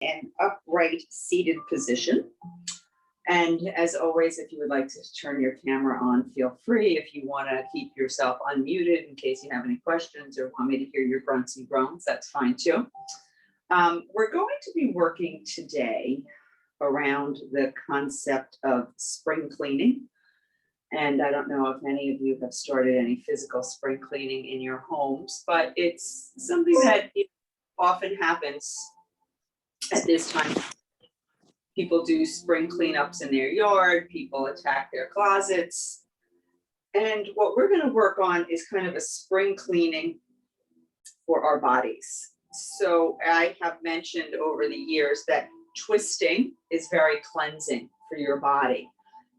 an upright seated position. And as always, if you would like to turn your camera on, feel free. If you want to keep yourself unmuted in case you have any questions or want me to hear your grunts and groans, that's fine too. We're going to be working today around the concept of spring cleaning. And I don't know if any of you have started any physical spring cleaning in your homes, but it's something that often happens at this time. People do spring cleanups in their yard, people attack their closets. And what we're going to work on is kind of a spring cleaning for our bodies. So I have mentioned over the years that twisting is very cleansing for your body.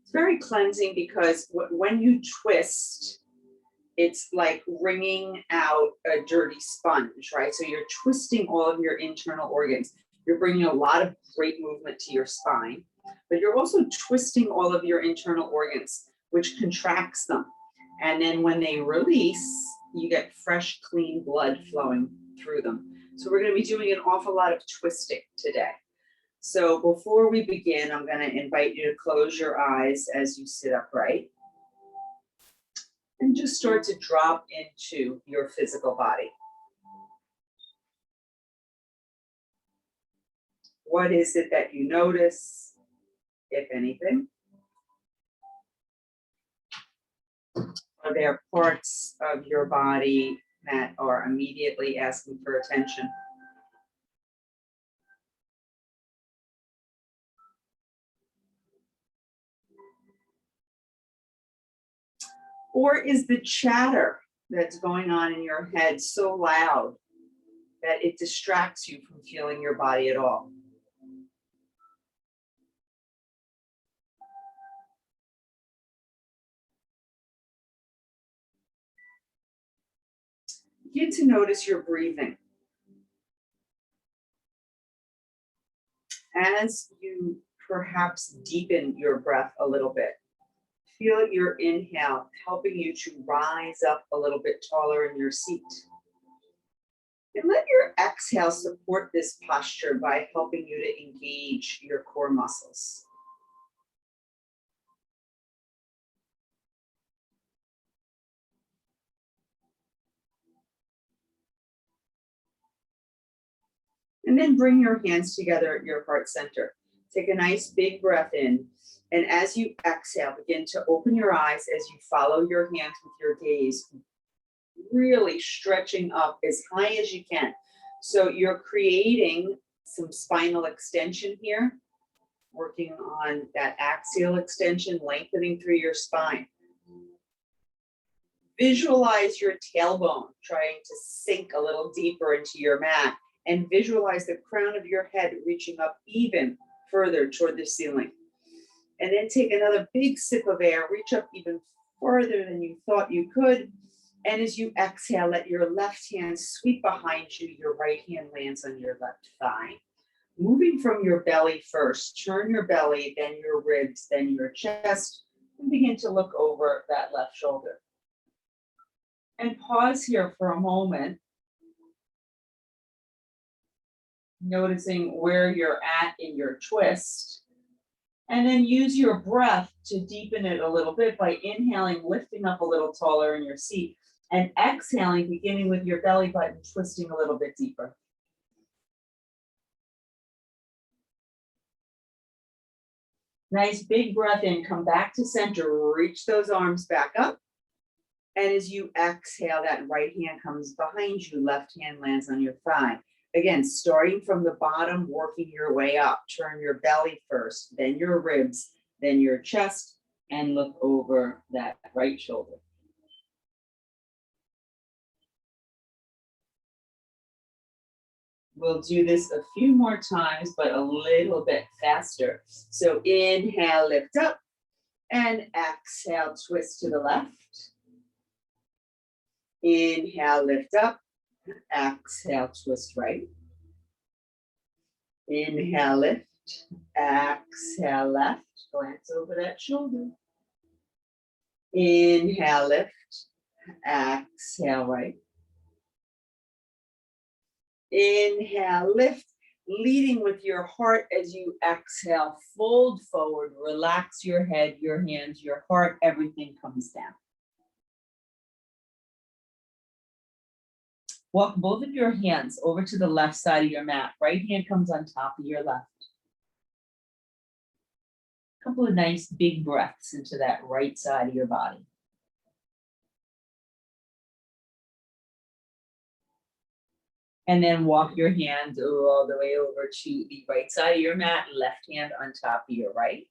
It's very cleansing because when you twist, it's like wringing out a dirty sponge, right? So you're twisting all of your internal organs. You're bringing a lot of great movement to your spine, but you're also twisting all of your internal organs, which contracts them. And then when they release, you get fresh, clean blood flowing through them. So we're going to be doing an awful lot of twisting today. So before we begin, I'm going to invite you to close your eyes as you sit upright and just start to drop into your physical body. What is it that you notice, if anything? Are there parts of your body that are immediately asking for attention? Or is the chatter that's going on in your head so loud that it distracts you from feeling your body at all? Begin to notice your breathing. As you perhaps deepen your breath a little bit, feel your inhale helping you to rise up a little bit taller in your seat. And let your exhale support this posture by helping you to engage your core muscles. And then bring your hands together at your heart center. Take a nice big breath in. And as you exhale, begin to open your eyes as you follow your hands with your gaze, really stretching up as high as you can. So you're creating some spinal extension here, working on that axial extension, lengthening through your spine. Visualize your tailbone trying to sink a little deeper into your mat, and visualize the crown of your head reaching up even further toward the ceiling. And then take another big sip of air, reach up even further than you thought you could. And as you exhale, let your left hand sweep behind you, your right hand lands on your left thigh. Moving from your belly first, turn your belly, then your ribs, then your chest, and begin to look over that left shoulder. And pause here for a moment, noticing where you're at in your twist. And then use your breath to deepen it a little bit by inhaling, lifting up a little taller in your seat, and exhaling, beginning with your belly button, twisting a little bit deeper. Nice big breath in, come back to center, reach those arms back up. And as you exhale, that right hand comes behind you, left hand lands on your thigh. Again, starting from the bottom, working your way up. Turn your belly first, then your ribs, then your chest, and look over that right shoulder. We'll do this a few more times, but a little bit faster. So inhale, lift up, and exhale, twist to the left. Inhale, lift up. Exhale, twist right. Inhale, lift. Exhale, left. Glance over that shoulder. Inhale, lift. Exhale, right. Inhale, lift. Leading with your heart as you exhale, fold forward, relax your head, your hands, your heart, everything comes down. Walk both of your hands over to the left side of your mat. Right hand comes on top of your left. A couple of nice big breaths into that right side of your body. And then walk your hands all the way over to the right side of your mat, left hand on top of your right.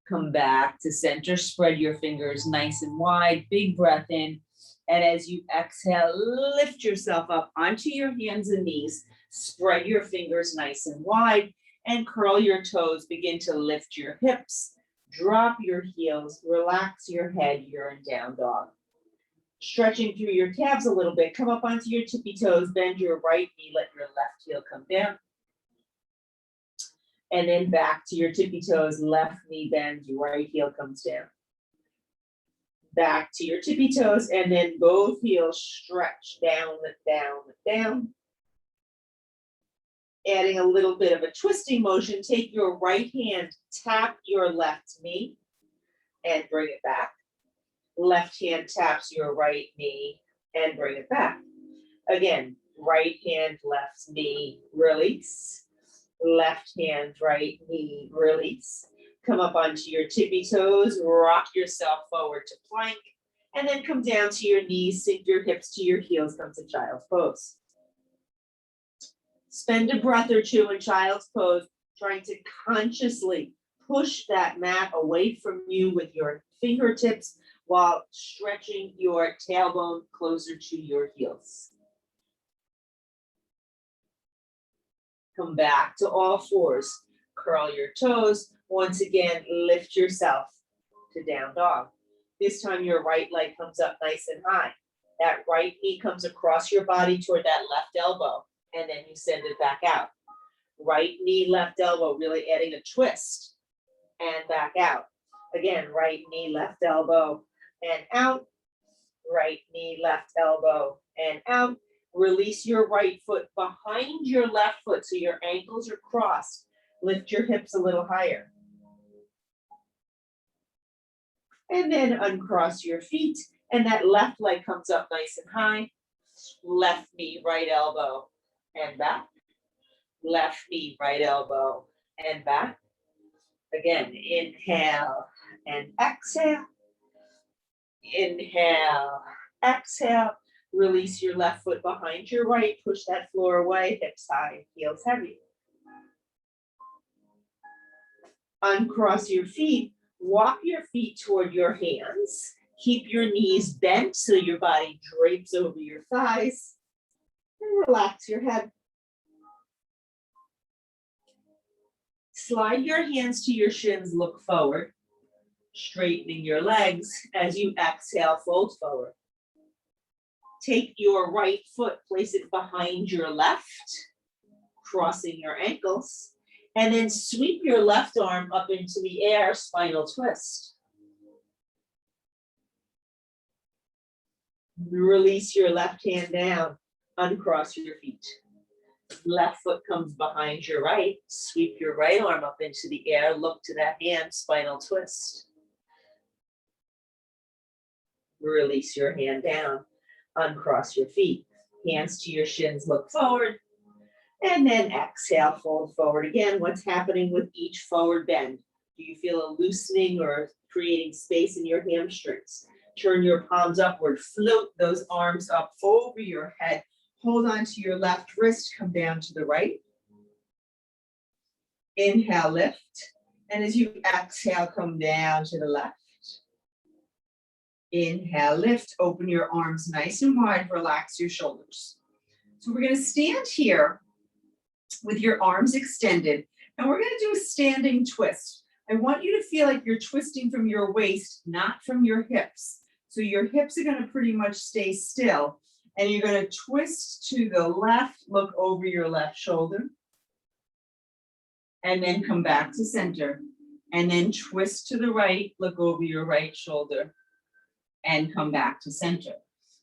Come back to center, spread your fingers nice and wide, big breath in. And as you exhale, lift yourself up onto your hands and knees, spread your fingers nice and wide, and curl your toes, begin to lift your hips. Drop your heels, relax your head, you're in down dog. Stretching through your calves a little bit, come up onto your tippy toes, bend your right knee, let your left heel come down. And then back to your tippy toes, left knee bends, your right heel comes down. Back to your tippy toes, and then both heels stretch down, down, down. Adding a little bit of a twisting motion, take your right hand, tap your left knee, and bring it back. Left hand taps your right knee, and bring it back. Again, right hand, left knee, release. Left hand, right knee, release. Come up onto your tippy toes, rock yourself forward to plank, and then come down to your knees, sink your hips to your heels, come to child's pose. Spend a breath or two in child's pose, trying to consciously push that mat away from you with your fingertips while stretching your tailbone closer to your heels. Come back to all fours, curl your toes. Once again, lift yourself to down dog. This time your right leg comes up nice and high. That right knee comes across your body toward that left elbow, and then you send it back out. Right knee, left elbow, really adding a twist, and back out. Again, right knee, left elbow, and out. Right knee, left elbow, and out. Release your right foot behind your left foot so your ankles are crossed. Lift your hips a little higher. And then uncross your feet, and that left leg comes up nice and high. Left knee, right elbow, and back. Left knee, right elbow, and back. Again, inhale and exhale. Inhale, exhale. Release your left foot behind your right. Push that floor away, hips high, heels heavy. Uncross your feet. Walk your feet toward your hands. Keep your knees bent so your body drapes over your thighs. And relax your head. Slide your hands to your shins, look forward. Straightening your legs as you exhale, fold forward. Take your right foot, place it behind your left, crossing your ankles. And then sweep your left arm up into the air, spinal twist. Release your left hand down, uncross your feet. Left foot comes behind your right, sweep your right arm up into the air, look to that hand, spinal twist. Release your hand down, uncross your feet. Hands to your shins, look forward. And then exhale, fold forward again. What's happening with each forward bend? Do you feel a loosening or creating space in your hamstrings? Turn your palms upward, float those arms up over your head. Hold on to your left wrist, come down to the right. Inhale, lift. And as you exhale, come down to the left. Inhale, lift, open your arms nice and wide, relax your shoulders. So we're gonna stand here with your arms extended, and we're gonna do a standing twist. I want you to feel like you're twisting from your waist, not from your hips. So your hips are gonna pretty much stay still, and you're gonna twist to the left, look over your left shoulder, and then come back to center, and then twist to the right, look over your right shoulder. and come back to center.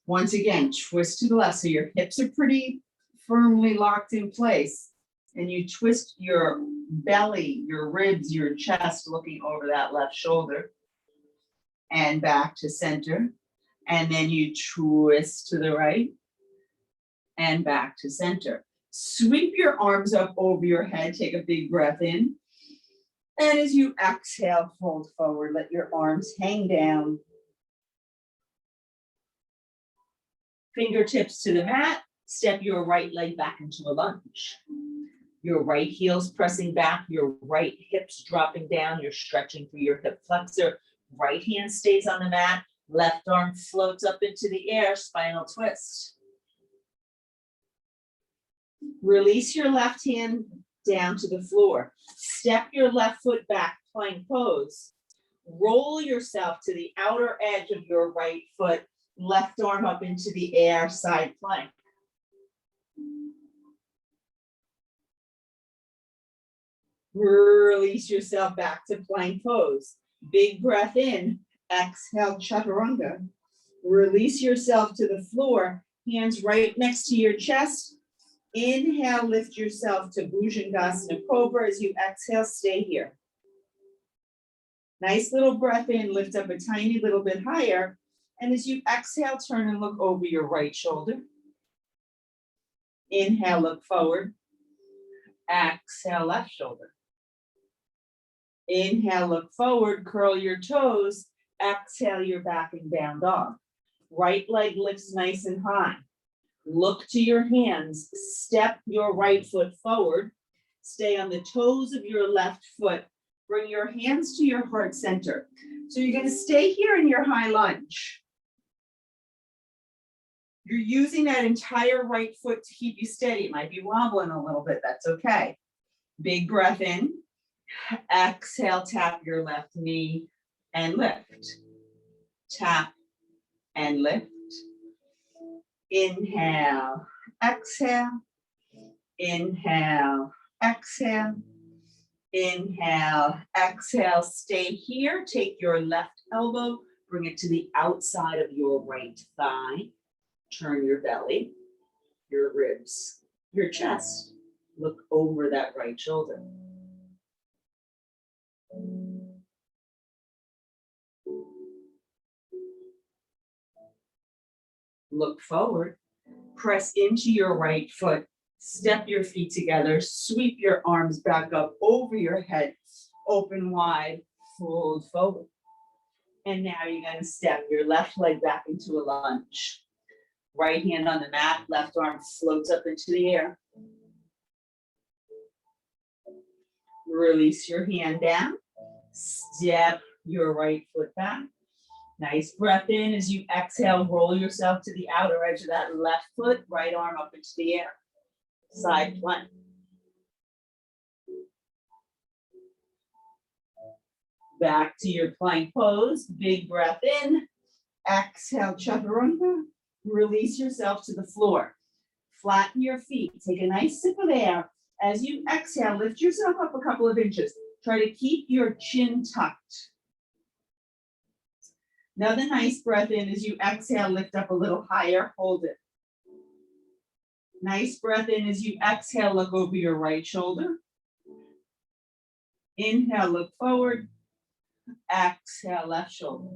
Once again, twist to the left. So your hips are pretty firmly locked in place. And you twist your belly, your ribs, your chest, looking over that left shoulder and back to center. And then you twist to the right and back to center. Sweep your arms up over your head. Take a big breath in. And as you exhale, fold forward. Let your arms hang down. Fingertips to the mat. Step your right leg back into a lunge. Your right heel's pressing back, your right hips dropping down, you're stretching through your hip flexor. Right hand stays on the mat, left arm floats up into the air, spinal twist. Release your left hand down to the floor. Step your left foot back, plank pose. Roll yourself to the outer edge of your right foot, left arm up into the air, side plank. Release yourself back to plank pose. Big breath in, exhale, chaturanga. Release yourself to the floor, hands right next to your chest. Inhale, lift yourself to Bhujangasana Cobra. As you exhale, stay here. Nice little breath in, lift up a tiny little bit higher. And as you exhale, turn and look over your right shoulder. Inhale, look forward. Exhale, left shoulder. Inhale, look forward, curl your toes. Exhale, you're back in down dog. Right leg lifts nice and high. Look to your hands. Step your right foot forward. Stay on the toes of your left foot. Bring your hands to your heart center. So you're going to stay here in your high lunge. You're using that entire right foot to keep you steady. It might be wobbling a little bit. That's okay. Big breath in. Exhale, tap your left knee and lift. Tap and lift. Inhale, exhale. Inhale, exhale. Inhale, exhale. Stay here. Take your left elbow, bring it to the outside of your right thigh. Turn your belly, your ribs, your chest. Look over that right shoulder. Look forward, press into your right foot, step your feet together, sweep your arms back up over your head, open wide, fold forward. And now you're going to step your left leg back into a lunge. Right hand on the mat, left arm floats up into the air. Release your hand down, step your right foot back. Nice breath in. As you exhale, roll yourself to the outer edge of that left foot, right arm up into the air. Side plank. Back to your plank pose. Big breath in. Exhale, chaturanga. Release yourself to the floor. Flatten your feet. Take a nice sip of air. As you exhale, lift yourself up a couple of inches. Try to keep your chin tucked. Another nice breath in. As you exhale, lift up a little higher, hold it. Nice breath in. As you exhale, look over your right shoulder. Inhale, look forward. Exhale, left shoulder.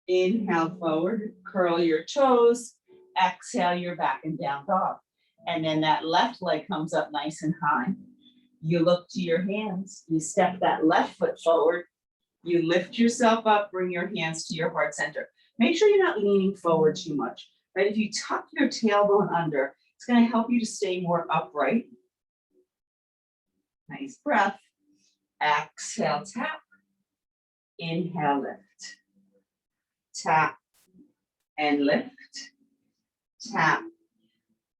Inhale, forward, curl your toes. Exhale, you're back in down dog. And then that left leg comes up nice and high. You look to your hands. You step that left foot forward. You lift yourself up, bring your hands to your heart center. Make sure you're not leaning forward too much, right? If you tuck your tailbone under, it's going to help you to stay more upright. Nice breath. Exhale, tap. Inhale, lift. Tap and lift. Tap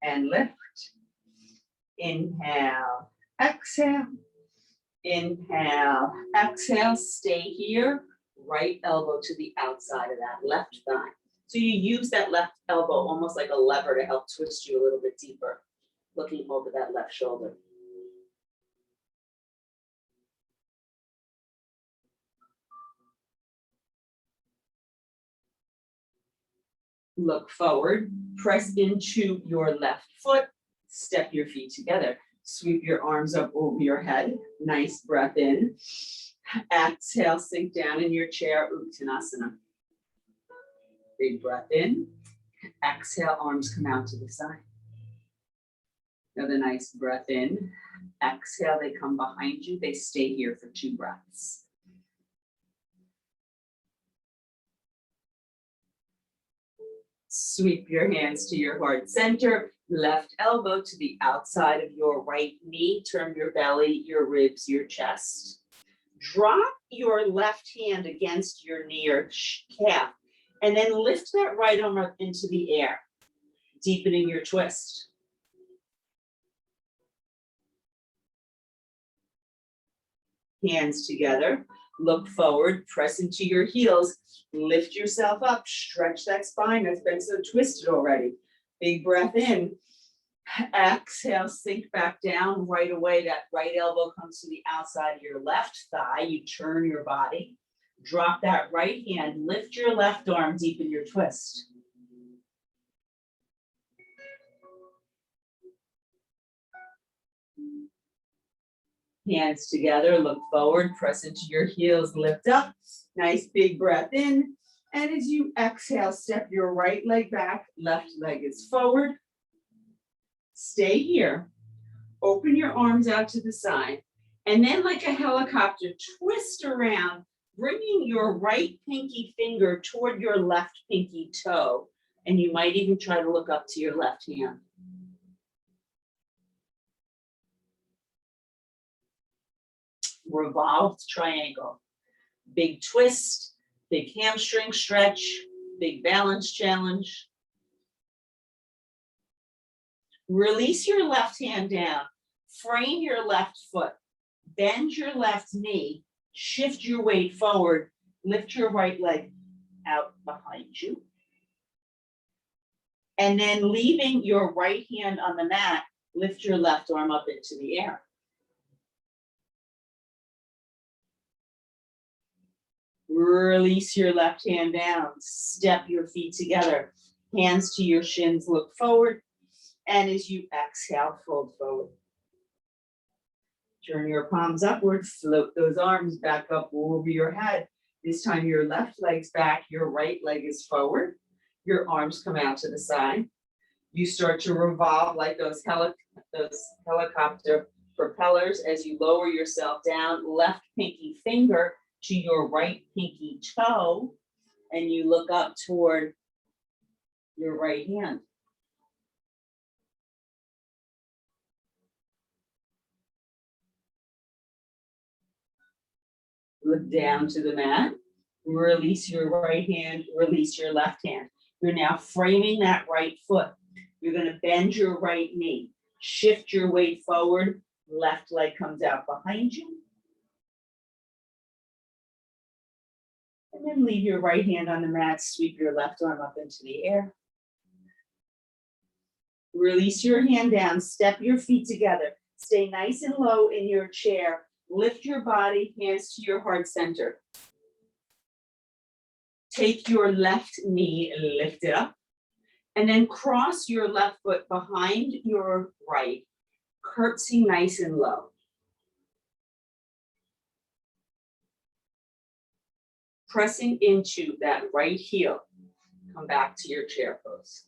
and lift. Inhale, exhale. Inhale, exhale, stay here. Right elbow to the outside of that left thigh. So you use that left elbow almost like a lever to help twist you a little bit deeper, looking over that left shoulder. Look forward, press into your left foot, step your feet together. Sweep your arms up over your head. Nice breath in. Exhale, sink down in your chair, Uttanasana. Big breath in. Exhale, arms come out to the side. Another nice breath in. Exhale, they come behind you. They stay here for 2 breaths. Sweep your hands to your heart center. Left elbow to the outside of your right knee. Turn your belly, your ribs, your chest. Drop your left hand against your knee or calf, and then lift that right arm up into the air, deepening your twist. Hands together, look forward, press into your heels, lift yourself up, stretch that spine that's been so twisted already. Big breath in. Exhale, sink back down. Right away, that right elbow comes to the outside of your left thigh. You turn your body. Drop that right hand. Lift your left arm, deepen your twist. Hands together, look forward, press into your heels, lift up. Nice big breath in. And as you exhale, step your right leg back, left leg is forward. Stay here. Open your arms out to the side. And then like a helicopter, twist around, bringing your right pinky finger toward your left pinky toe. And you might even try to look up to your left hand. Revolved triangle. Big twist, big hamstring stretch, big balance challenge. Release your left hand down, frame your left foot, bend your left knee, shift your weight forward, lift your right leg out behind you. And then leaving your right hand on the mat, lift your left arm up into the air. Release your left hand down, step your feet together, hands to your shins, look forward. And as you exhale, fold forward. Turn your palms upward, float those arms back up over your head. This time your left leg's back, your right leg is forward. Your arms come out to the side. You start to revolve like those helicopter propellers as you lower yourself down, left pinky finger to your right pinky toe, and you look up toward your right hand. Look down to the mat, release your right hand, release your left hand. You're now framing that right foot. You're going to bend your right knee, shift your weight forward, left leg comes out behind you. And then leave your right hand on the mat, sweep your left arm up into the air. Release your hand down, step your feet together. Stay nice and low in your chair. Lift your body, hands to your heart center. Take your left knee, lift it up, and then cross your left foot behind your right, curtsy nice and low. Pressing into that right heel, come back to your chair pose.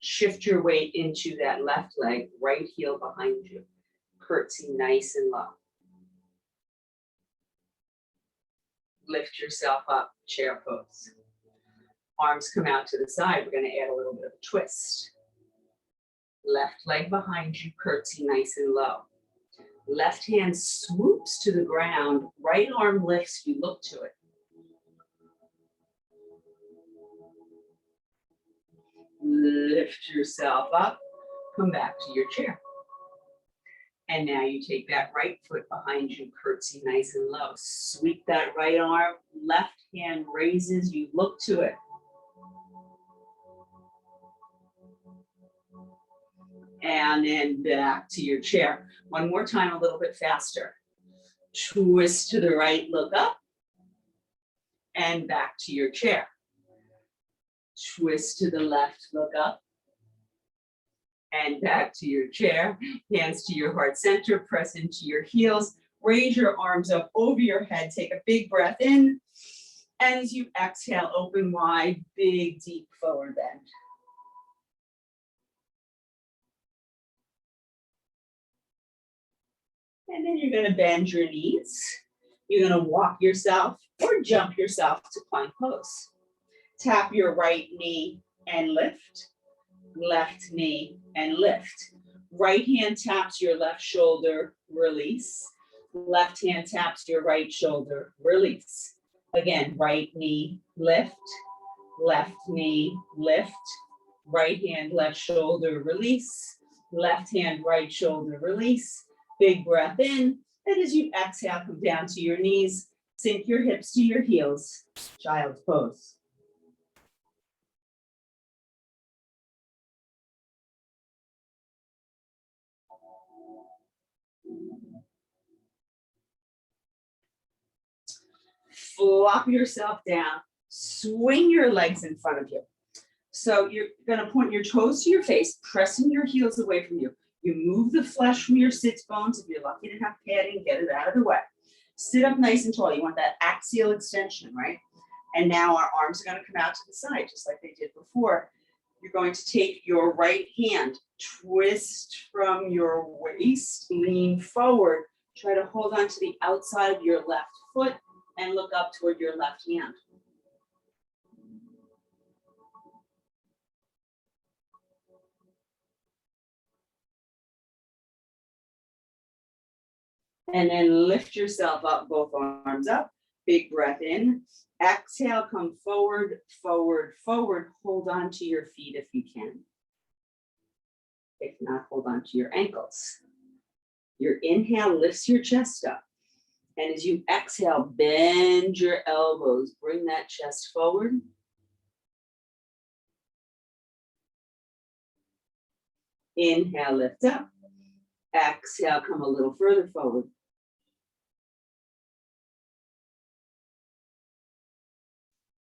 Shift your weight into that left leg, right heel behind you. Curtsy nice and low. Lift yourself up, chair pose. Arms come out to the side. We're going to add a little bit of a twist. Left leg behind you, curtsy nice and low. Left hand swoops to the ground. Right arm lifts, you look to it. Lift yourself up, come back to your chair. And now you take that right foot behind you, curtsy nice and low. Sweep that right arm, left hand raises, you look to it. And then back to your chair. One more time, a little bit faster. Twist to the right, look up, and back to your chair. Twist to the left, look up. And back to your chair. Hands to your heart center, press into your heels. Raise your arms up over your head. Take a big breath in. And as you exhale, open wide, big, deep forward bend. And then you're going to bend your knees. You're going to walk yourself or jump yourself to plank pose. Tap your right knee and lift. Left knee and lift. Right hand taps your left shoulder, release. Left hand taps your right shoulder, release. Again, right knee, lift. Left knee, lift. Right hand, left shoulder, release. Left hand, right shoulder, release. Big breath in. And as you exhale, come down to your knees. Sink your hips to your heels. Child's pose. Flop yourself down. Swing your legs in front of you. So you're going to point your toes to your face, pressing your heels away from you. You move the flesh from your sits bones. If you're lucky to have padding, get it out of the way. Sit up nice and tall. You want that axial extension, right? And now our arms are going to come out to the side, just like they did before. You're going to take your right hand, twist from your waist, lean forward. Try to hold on to the outside of your left foot and look up toward your left hand. And then lift yourself up, both arms up. Big breath in. Exhale, come forward, forward, forward. Hold on to your feet if you can. If not, hold on to your ankles. Your inhale lifts your chest up. And as you exhale, bend your elbows. Bring that chest forward. Inhale, lift up. Exhale, come a little further forward.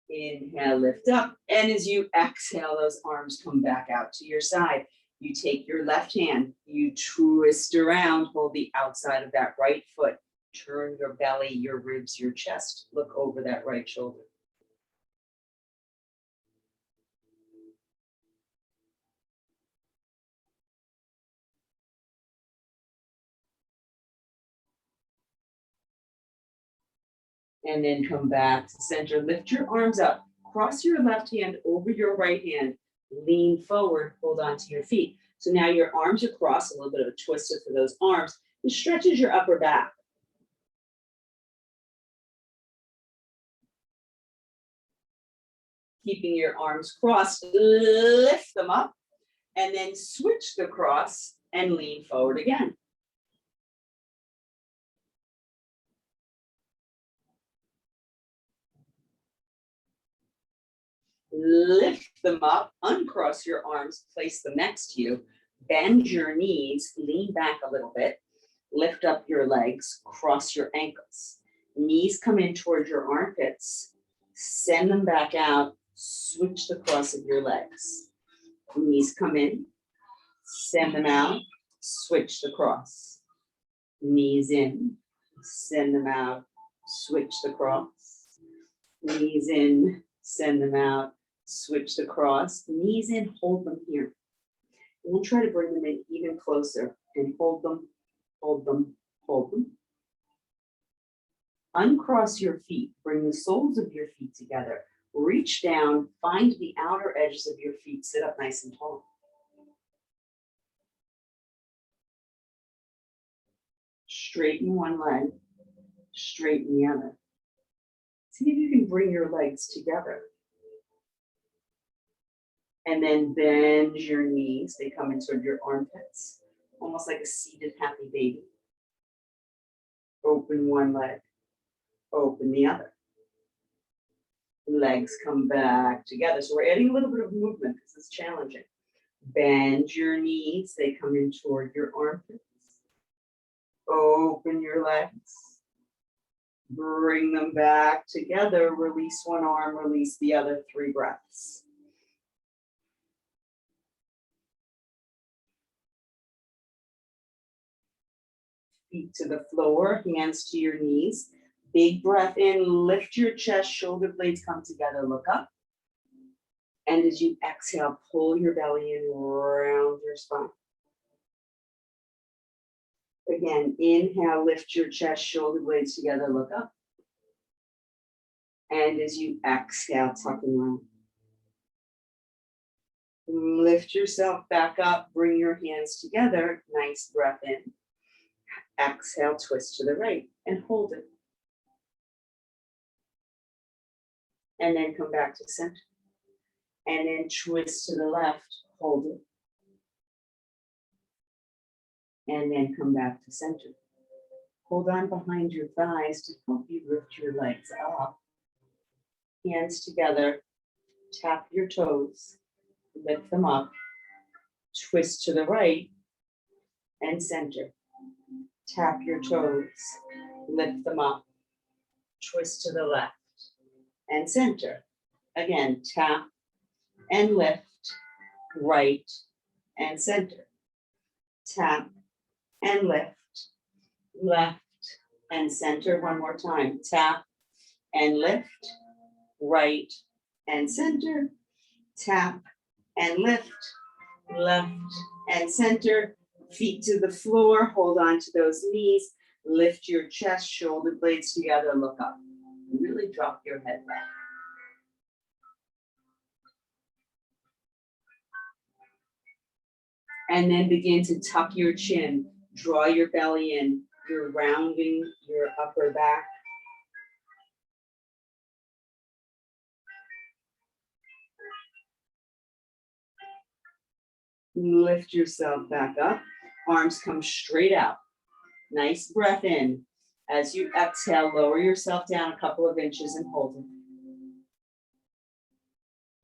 Inhale, lift up. And as you exhale, those arms come back out to your side. You take your left hand, you twist around, hold the outside of that right foot. Turn your belly, your ribs, your chest. Look over that right shoulder. And then come back to center. Lift your arms up. Cross your left hand over your right hand. Lean forward, hold on to your feet. So now your arms are crossed, a little bit of a twister for those arms. It stretches your upper back. Keeping your arms crossed, lift them up, and then switch the cross and lean forward again. Lift them up, uncross your arms, place them next to you, bend your knees, lean back a little bit, lift up your legs, cross your ankles. Knees come in towards your armpits, send them back out, switch the cross of your legs. Knees come in, send them out, switch the cross. Knees in, send them out, switch the cross. Knees in, send them out, switch the cross. Knees in, hold them here. And we'll try to bring them in even closer and hold them, hold them, hold them. Uncross your feet, bring the soles of your feet together. Reach down, find the outer edges of your feet, sit up nice and tall. Straighten one leg, straighten the other. See if you can bring your legs together. And then bend your knees. They come in toward your armpits, almost like a seated happy baby. Open one leg, open the other. Legs come back together. So we're adding a little bit of movement because it's challenging. Bend your knees. They come in toward your armpits. Open your legs. Bring them back together. Release one arm, release the other. 3 breaths. feet to the floor, hands to your knees. Big breath in, lift your chest, shoulder blades come together, look up. And as you exhale, pull your belly in, round your spine. Again, inhale, lift your chest, shoulder blades together, look up. And as you exhale, tuck and round. Lift yourself back up, bring your hands together, nice breath in. Exhale, twist to the right and hold it. And then come back to center. And then twist to the left, hold it. And then come back to center. Hold on behind your thighs to help you lift your legs up. Hands together, tap your toes, lift them up, twist to the right and center. Tap your toes, lift them up, twist to the left and center. Again, tap and lift, right and center. Tap and lift, left and center. One more time. Tap and lift, right and center. Tap and lift, left and center. Feet to the floor, hold on to those knees. Lift your chest, shoulder blades together, look up. Really drop your head back. And then begin to tuck your chin, draw your belly in. You're rounding your upper back. Lift yourself back up. Arms come straight out. Nice breath in. As you exhale, lower yourself down a couple of inches and hold it.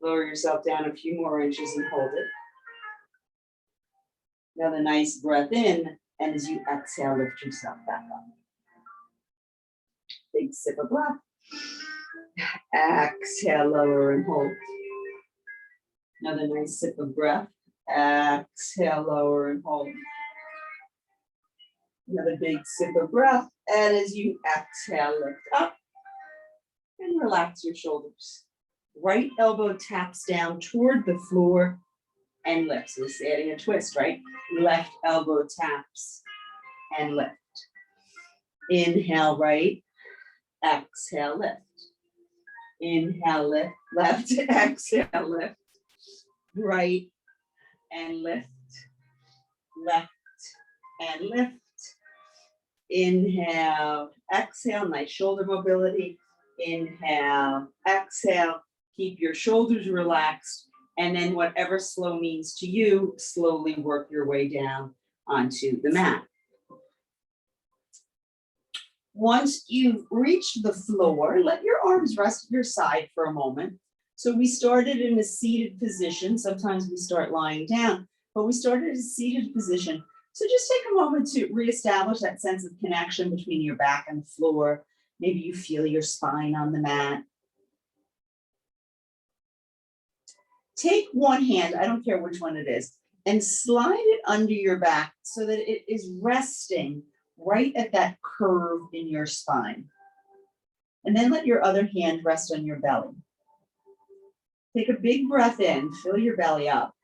Lower yourself down a few more inches and hold it. Another nice breath in, and as you exhale, lift yourself back up. Big sip of breath. Exhale, lower and hold. Another nice sip of breath. Exhale, lower and hold. Another big sip of breath. And as you exhale, lift up and relax your shoulders. Right elbow taps down toward the floor and lifts. So this is adding a twist, right? Left elbow taps and lift. Inhale, right. Exhale, lift. Inhale, lift. Left, exhale, lift. Right and lift. Left and lift. Inhale, exhale, nice shoulder mobility. Inhale, exhale, keep your shoulders relaxed. And then whatever slow means to you, slowly work your way down onto the mat. Once you've reached the floor, let your arms rest at your side for a moment. So we started in a seated position. Sometimes we start lying down, but we started in a seated position. So just take a moment to reestablish that sense of connection between your back and the floor. Maybe you feel your spine on the mat. Take one hand, I don't care which one it is, and slide it under your back so that it is resting right at that curve in your spine. And then let your other hand rest on your belly. Take a big breath in, fill your belly up.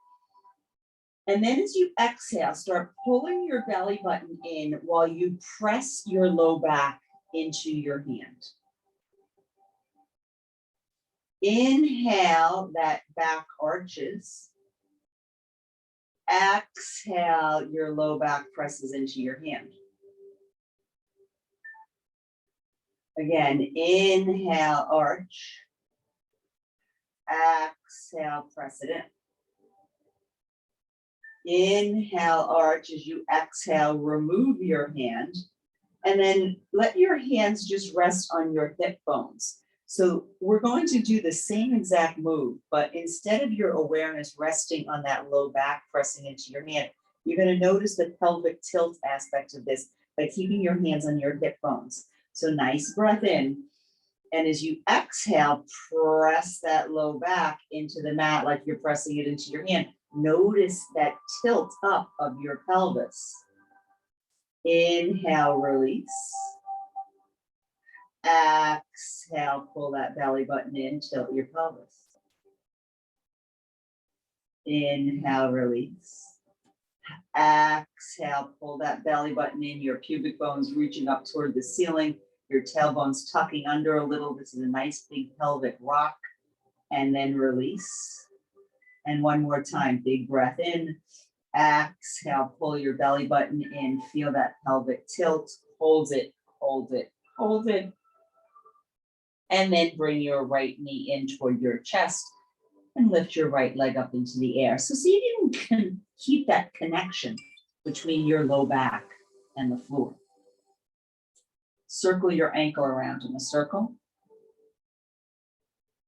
And then as you exhale, start pulling your belly button in while you press your low back into your hand. Inhale, that back arches. Exhale, your low back presses into your hand. Again, inhale, arch. Exhale, press it in. Inhale, arch. As you exhale, remove your hand. And then let your hands just rest on your hip bones. So we're going to do the same exact move, but instead of your awareness resting on that low back pressing into your hand, you're going to notice the pelvic tilt aspect of this by keeping your hands on your hip bones. So nice breath in. And as you exhale, press that low back into the mat like you're pressing it into your hand. Notice that tilt up of your pelvis. Inhale, release. Exhale, pull that belly button in, tilt your pelvis. Inhale, release. Exhale, pull that belly button in, your pubic bones reaching up toward the ceiling, your tailbone's tucking under a little. This is a nice big pelvic rock. And then release. And one more time, big breath in. Exhale, pull your belly button in, feel that pelvic tilt, hold it, hold it, hold it. And then bring your right knee in toward your chest and lift your right leg up into the air. So see if you can keep that connection between your low back and the floor. Circle your ankle around in a circle.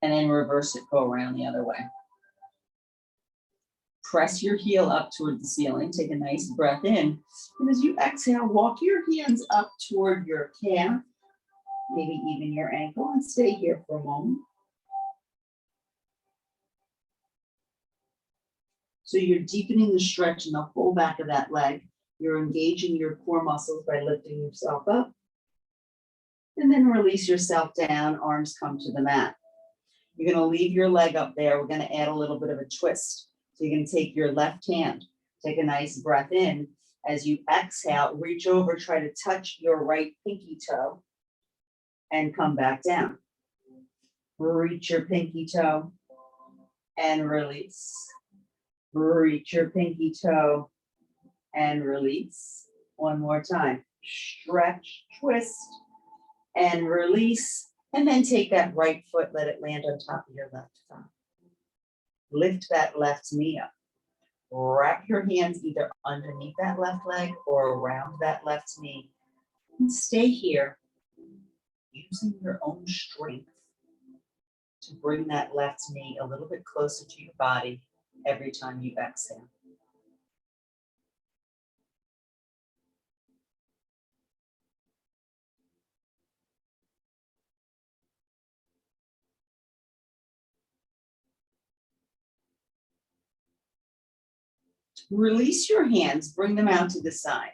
And then reverse it, go around the other way. Press your heel up toward the ceiling. Take a nice breath in. And as you exhale, walk your hands up toward your calf, maybe even your ankle, and stay here for a moment. So you're deepening the stretch in the whole back of that leg. You're engaging your core muscles by lifting yourself up. And then release yourself down, arms come to the mat. You're going to leave your leg up there. We're going to add a little bit of a twist. So you're going to take your left hand, take a nice breath in. As you exhale, reach over, try to touch your right pinky toe and come back down. Reach your pinky toe and release. Reach your pinky toe and release. One more time. Stretch, twist, and release. And then take that right foot, let it land on top of your left thigh. Lift that left knee up. Wrap your hands either underneath that left leg or around that left knee. And stay here, using your own strength to bring that left knee a little bit closer to your body every time you exhale. Release your hands, bring them out to the side.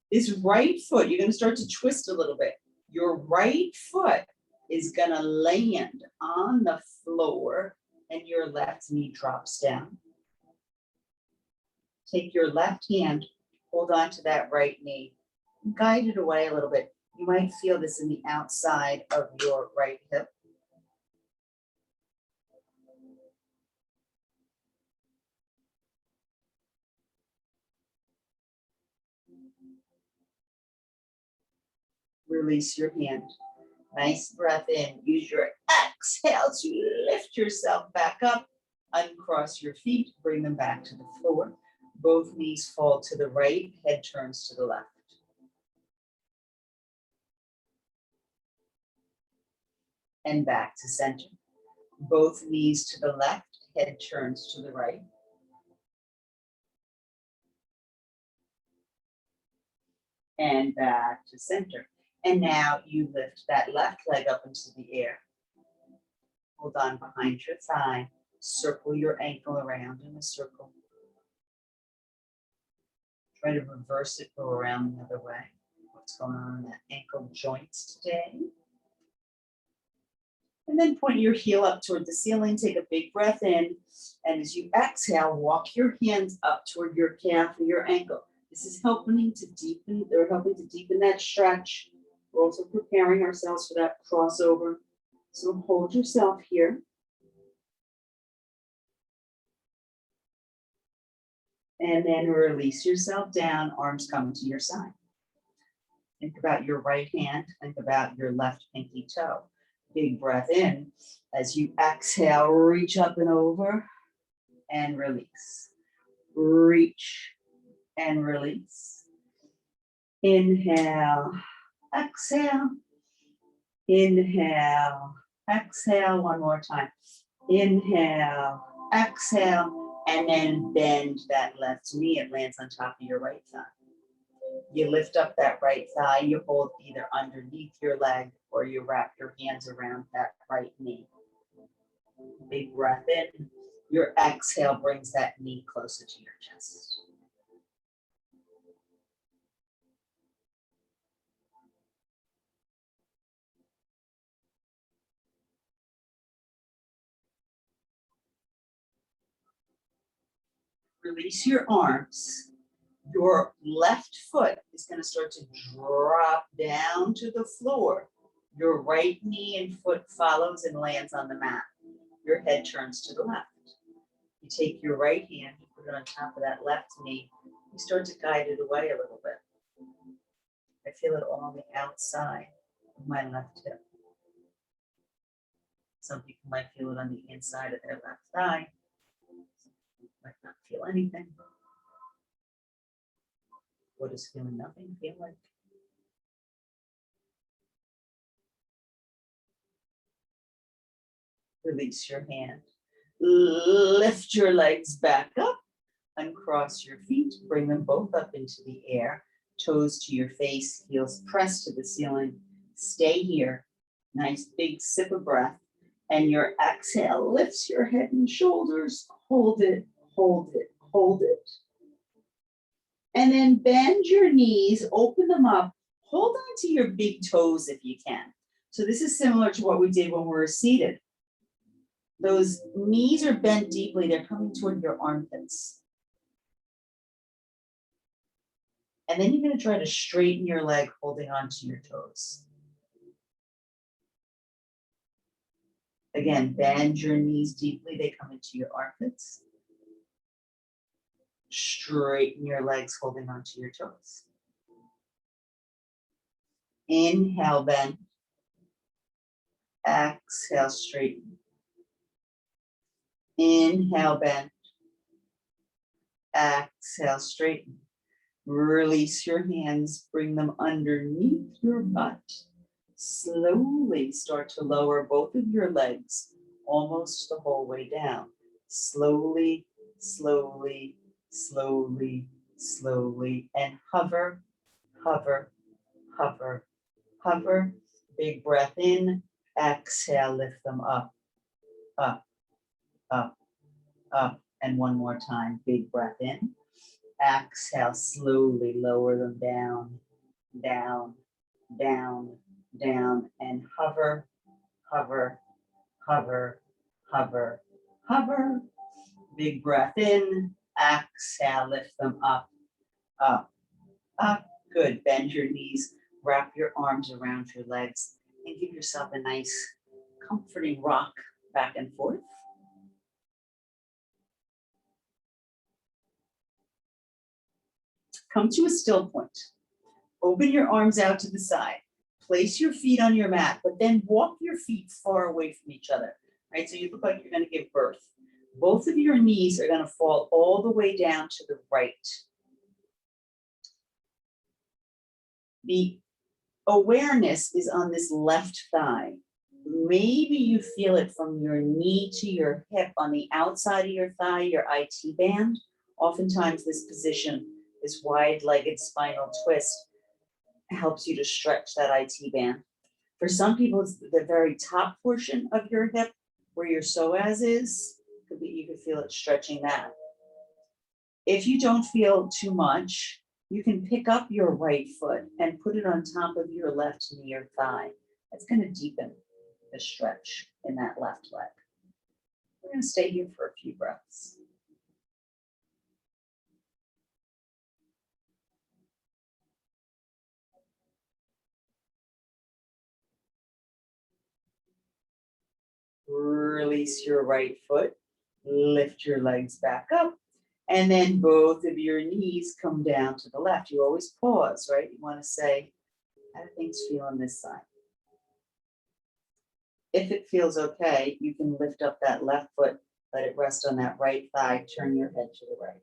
This right foot, you're going to start to twist a little bit. Your right foot is going to land on the floor and your left knee drops down. Take your left hand, hold on to that right knee, and guide it away a little bit. You might feel this in the outside of your right hip. Release your hand. Nice breath in. Use your exhale to lift yourself back up. Uncross your feet. Bring them back to the floor. Both knees fall to the right. Head turns to the left. And back to center. Both knees to the left. Head turns to the right. And back to center. And now you lift that left leg up into the air. Hold on behind your thigh. Circle your ankle around in a circle. Try to reverse it, go around the other way. What's going on in that ankle joints today? And then point your heel up toward the ceiling. Take a big breath in. And as you exhale, walk your hands up toward your calf or your ankle. This is helping to deepen, they're helping to deepen that stretch. We're also preparing ourselves for that crossover. So hold yourself here. And then release yourself down, arms come to your side. Think about your right hand, think about your left pinky toe. Big breath in. As you exhale, reach up and over and release. Reach and release. Inhale, exhale. Inhale, exhale. One more time. Inhale, exhale, and then bend that left knee. It lands on top of your right thigh. You lift up that right thigh. You hold either underneath your leg or you wrap your hands around that right knee. Big breath in. Your exhale brings that knee closer to your chest. Release your arms. Your left foot is going to start to drop down to the floor. Your right knee and foot follows and lands on the mat. Your head turns to the left. You take your right hand, you put it on top of that left knee. You start to guide it away a little bit. I feel it all on the outside of my left hip. Some people might feel it on the inside of their left thigh. Some people might not feel anything. What does feeling nothing feel like? Release your hand. Lift your legs back up. Uncross your feet. Bring them both up into the air. Toes to your face. Heels pressed to the ceiling. Stay here. Nice big sip of breath. And your exhale lifts your head and shoulders. Hold it, hold it, hold it. And then bend your knees, open them up. Hold on to your big toes if you can. So this is similar to what we did when we were seated. Those knees are bent deeply. They're coming toward your armpits. And then you're going to try to straighten your leg, holding on to your toes. Again, bend your knees deeply. They come into your armpits. Straighten your legs, holding on to your toes. Inhale, bend. Exhale, straighten. Inhale, bend. Exhale, straighten. Release your hands, bring them underneath your butt. Slowly start to lower both of your legs almost the whole way down. Slowly, slowly, slowly, slowly, and hover, hover, hover, hover. Big breath in, exhale, lift them up, up, up, up. And one more time, big breath in. Exhale, slowly lower them down, down, down, down, and hover, hover, hover, hover, hover. Big breath in, exhale, lift them up, up, up. Good. Bend your knees, wrap your arms around your legs, and give yourself a nice, comforting rock back and forth. Come to a still point. Open your arms out to the side. Place your feet on your mat, but then walk your feet far away from each other, right? So you look like you're going to give birth. Both of your knees are going to fall all the way down to the right. The awareness is on this left thigh. Maybe you feel it from your knee to your hip on the outside of your thigh, your IT band. Oftentimes this position, this wide-legged spinal twist, helps you to stretch that IT band. For some people, it's the very top portion of your hip where your psoas is. You could feel it stretching that. If you don't feel too much, you can pick up your right foot and put it on top of your left knee or thigh. That's going to deepen the stretch in that left leg. We're going to stay here for a few breaths. Release your right foot, lift your legs back up, and then both of your knees come down to the left. You always pause, right? You want to say, how do things feel on this side? If it feels okay, you can lift up that left foot, let it rest on that right thigh, turn your head to the right.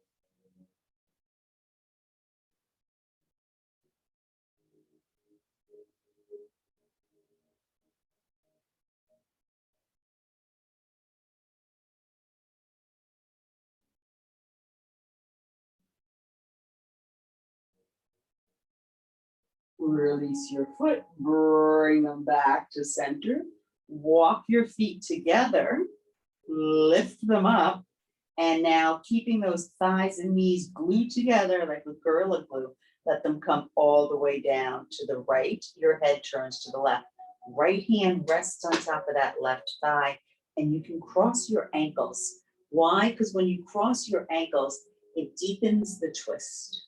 Release your foot, bring them back to center. Walk your feet together, lift them up, and now keeping those thighs and knees glued together like with Gorilla Glue, let them come all the way down to the right. Your head turns to the left. Right hand rests on top of that left thigh, and you can cross your ankles. Why? Because when you cross your ankles, It deepens the twist.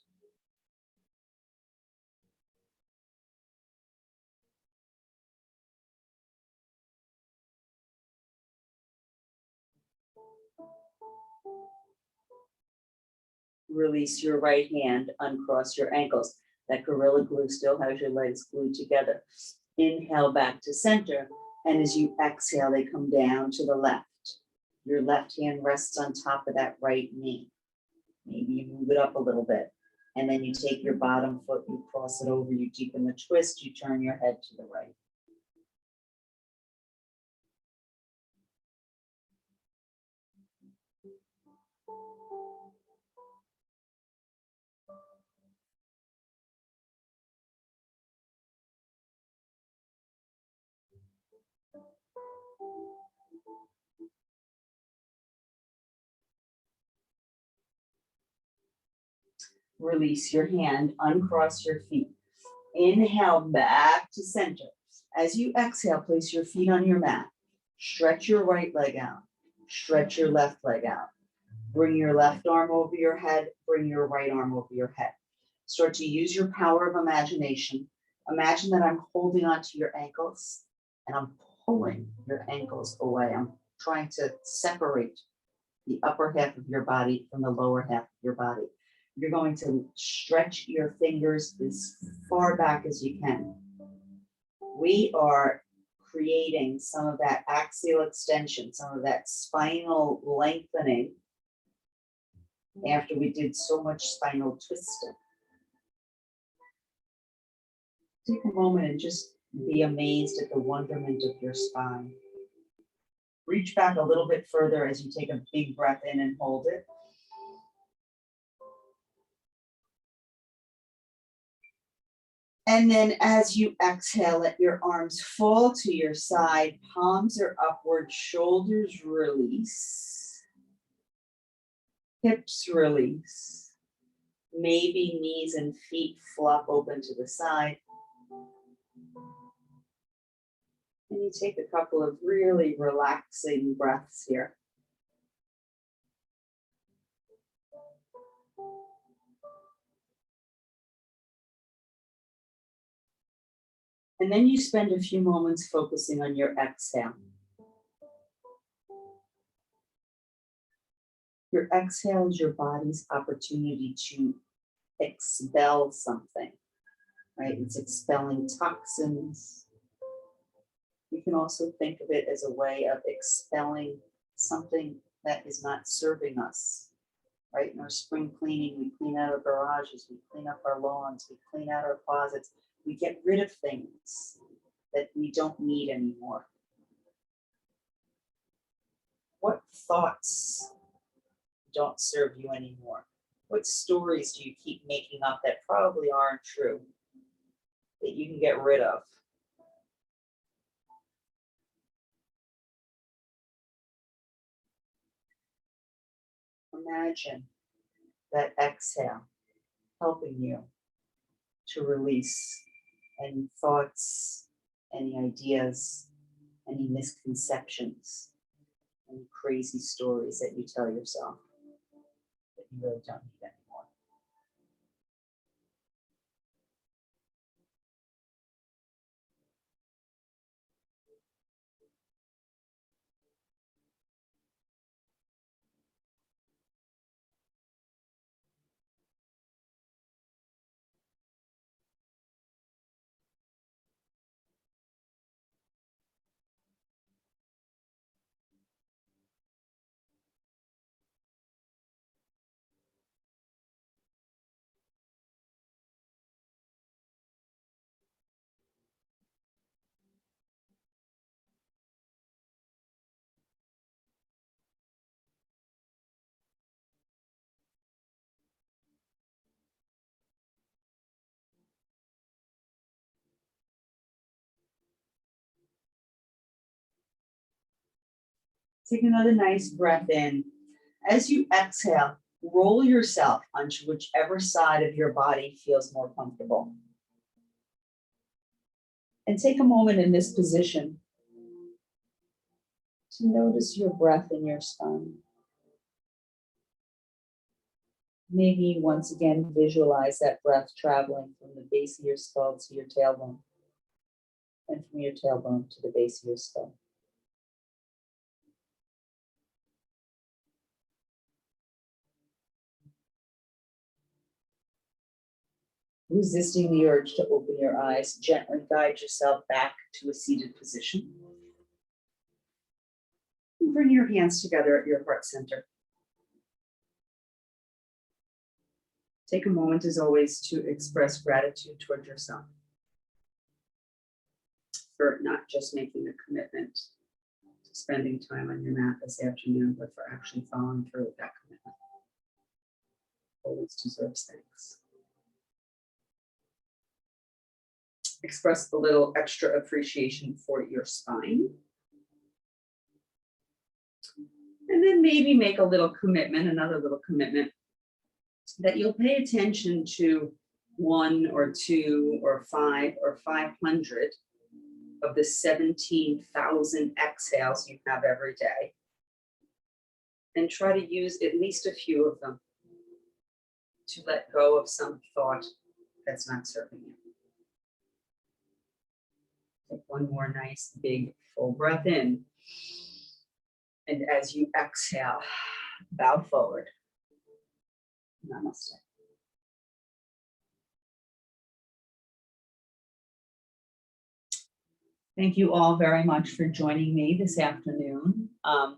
Release your right hand, uncross your ankles. That Gorilla Glue still has your legs glued together. Inhale back to center, and as you exhale, they come down to the left. Your left hand rests on top of that right knee. Maybe you move it up a little bit, and then you take your bottom foot, you cross it over, you deepen the twist, you turn your head to the right. Release your hand, uncross your feet. Inhale back to center. As you exhale, place your feet on your mat. Stretch your right leg out. Stretch your left leg out. Bring your left arm over your head. Bring your right arm over your head. Start to use your power of imagination. Imagine that I'm holding onto your ankles and I'm pulling your ankles away. I'm trying to separate the upper half of your body from the lower half of your body. You're going to stretch your fingers as far back as you can. We are creating some of that axial extension, some of that spinal lengthening after we did so much spinal twisting. Take a moment and just be amazed at the wonderment of your spine. Reach back a little bit further as you take a big breath in and hold it. And then as you exhale, let your arms fall to your side, palms are upward, shoulders release, hips release, maybe knees and feet flop open to the side. And you take a couple of really relaxing breaths here. And then you spend a few moments focusing on your exhale. Your exhale is your body's opportunity to expel something, right? It's expelling toxins. You can also think of it as a way of expelling something that is not serving us, right? In our spring cleaning, we clean out our garages, we clean up our lawns, we clean out our closets. We get rid of things that we don't need anymore. What thoughts don't serve you anymore? What stories do you keep making up that probably aren't true, that you can get rid of? Imagine that exhale helping you to release any thoughts, any ideas, any misconceptions, any crazy stories that you tell yourself that you really don't need anymore. Take another nice breath in. As you exhale, roll yourself onto whichever side of your body feels more comfortable. And take a moment in this position to notice your breath in your spine. Maybe once again, visualize that breath traveling from the base of your skull to your tailbone, and from your tailbone to the base of your skull. Resisting the urge to open your eyes, gently guide yourself back to a seated position. And bring your hands together at your heart center. Take a moment, as always, to express gratitude toward yourself for not just making a commitment to spending time on your mat this afternoon, but for actually following through with that commitment. Always deserves thanks. Express a little extra appreciation for your spine. And then maybe make a little commitment, another little commitment, that you'll pay attention to 1 or 2 or 5 or 500 of the 17,000 exhales you have every day. And try to use at least a few of them to let go of some thought that's not serving you. Take one more nice, big, full breath in. And as you exhale, bow forward. Namaste. Thank you all very much for joining me this afternoon. I